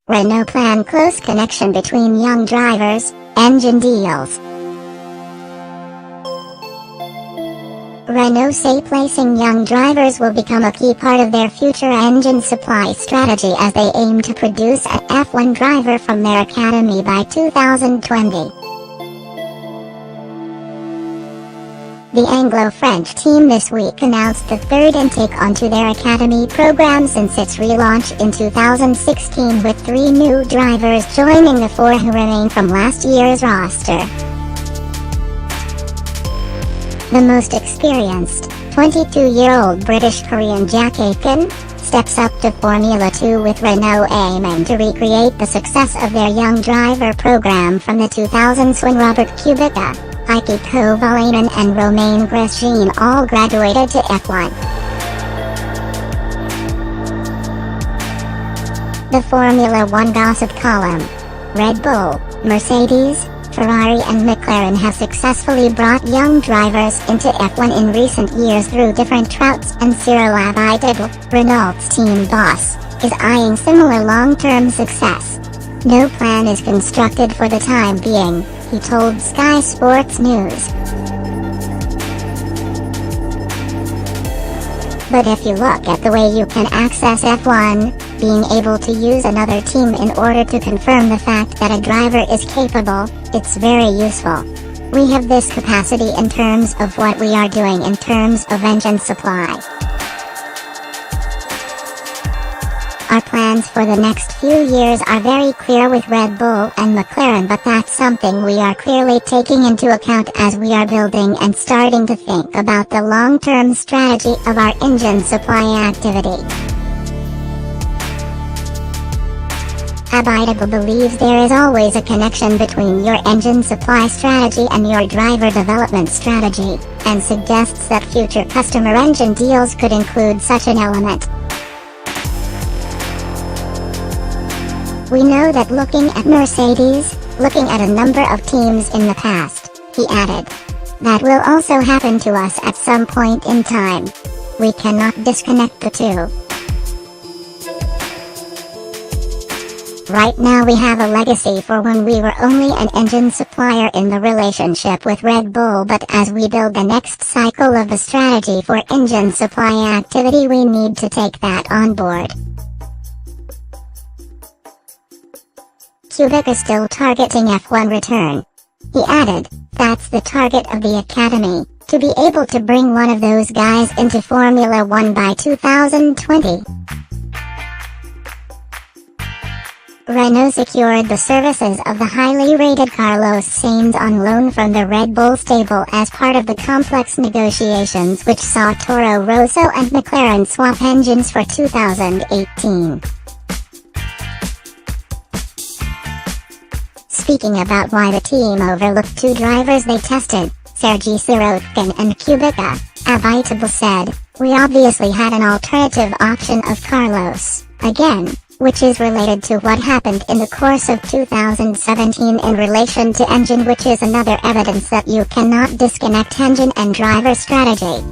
Renault plan close connection between young drivers, engine deals. Renault say placing young drivers will become a key part of their future engine supply strategy as they aim to produce an F1 driver from their academy by 2020. The Anglo-French team this week announced the third intake onto their academy program since its relaunch in 2016, with 3 new drivers joining the 4 who remain from last year's roster. The most experienced, 22-year-old British-Korean Jack Aitken, steps up to Formula 2 with Renault aiming to recreate the success of their young driver program from the 2000s when Robert Kubica, Heikki Kovalainen and Romain Grosjean all graduated to F1. The Formula 1 gossip column. Red Bull, Mercedes, Ferrari and McLaren have successfully brought young drivers into F1 in recent years through different routes, and Cyril Abiteboul, Renault's team boss, is eyeing similar long-term success. No plan is constructed for the time being, he told Sky Sports News. But if you look at the way you can access F1, being able to use another team in order to confirm the fact that a driver is capable, it's very useful. We have this capacity in terms of what we are doing in terms of engine supply. Our plans for the next few years are very clear with Red Bull and McLaren, but that's something we are clearly taking into account as we are building and starting to think about the long-term strategy of our engine supply activity. Abiteboul believes there is always a connection between your engine supply strategy and your driver development strategy, and suggests that future customer engine deals could include such an element. We know that looking at Mercedes, looking at a number of teams in the past, he added, that will also happen to us at some point in time. We cannot disconnect the two. Right now we have a legacy for when we were only an engine supplier in the relationship with Red Bull, but as we build the next cycle of the strategy for engine supply activity, we need to take that on board. Kubica is still targeting F1 return. He added, that's the target of the academy, to be able to bring one of those guys into Formula 1 by 2020. Renault secured the services of the highly rated Carlos Sainz on loan from the Red Bull stable as part of the complex negotiations which saw Toro Rosso and McLaren swap engines for 2018. Speaking about why the team overlooked 2 drivers they tested, Sergei Sirotkin and Kubica, Abiteboul said, we obviously had an alternative option of Carlos, again, which is related to what happened in the course of 2017 in relation to engine, which is another evidence that you cannot disconnect engine and driver strategy.